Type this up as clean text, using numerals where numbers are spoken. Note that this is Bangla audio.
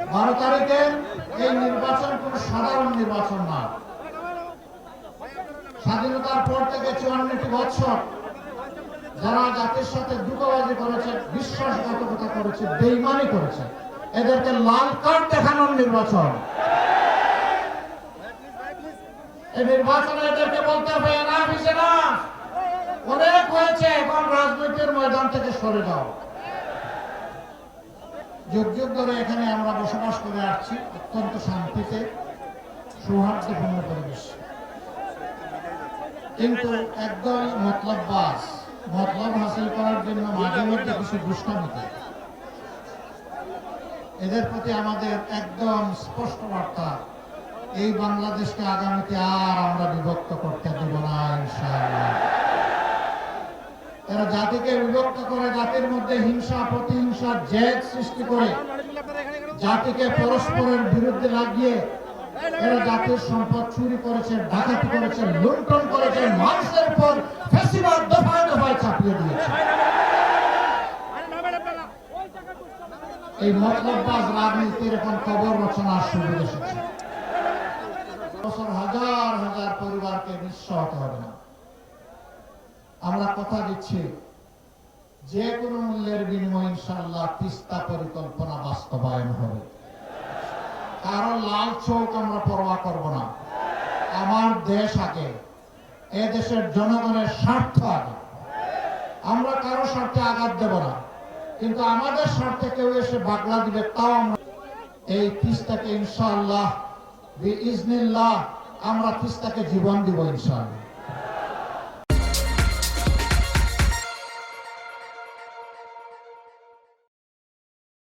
12 তারিখের এই নির্বাচন কোন সাধারণ নির্বাচন না। স্বাধীনতার পর থেকে 54টি বছর যারা জাতির সাথে দুটোবাজি করেছে, বিশ্বাসঘাতকতা করেছে, বেঈমানি করেছে, এদেরকে লাল কার্ড দেখানোর নির্বাচন। এই নির্বাচনে এদেরকে বলতে হবে না ভিসে না, অনেক হয়েছে, এখন রাজনৈতিক ময়দান থেকে সরে যাও। যুগ যুগ ধরে এখানে আমরা বসবাস করে আসছি অত্যন্ত শান্তিতে, সৌহার্দ্যপূর্ণ পরিবেশ, কিন্তু একদম মতলববাজ, মতলব হাসিল করার জন্য মাঝে মধ্যে কিছু দুষ্টামি করে। এদের প্রতি আমাদের একদম স্পষ্ট বার্তা, এই বাংলাদেশকে আগামীতে আর আমরা বিভক্ত করতে দেব না ইনশাআল্লাহ। এরা জাতিকে বিভক্ত করে, জাতির মধ্যে হিংসা প্রতিহিংসা জেদ সৃষ্টি করে, জাতিকে পরস্পরের বিরুদ্ধে লাগিয়ে এরা জাতির সম্পদ চুরি করেছে, ডাকাতি করেছে, লুণ্ঠন করেছে, মানুষের উপর ফ্যাসিবাদ দফায় দফায় চাপিয়ে দিয়েছে। এই মতলববাজ রাজনীতির এখন কবর রচনার সুযোগ এসেছে। বছর হাজার হাজার পরিবারকে নিঃস্ব হতে হবে না। আমরা কথা দিচ্ছি যে কোনো মূল্যের বিনিময়ে ইনশাআল্লাহ তিস্তা পরিকল্পনা বাস্তবায়ন হবে। কারণ লাল চোখ আমরা পরোয়া করব না। আমার দেশ আগে, এ দেশের জনগণের স্বার্থ আগে। আমরা কারো স্বার্থে আঘাত দেব না, কিন্তু আমাদের স্বার্থে কেউ এসে বাগলা দিবে, তাও আমরা এই তিস্তাকে ইনশাআল্লাহ বিইজনিল্লাহ আমরা তিস্তাকে জীবন দিব ইনশাআল্লাহ।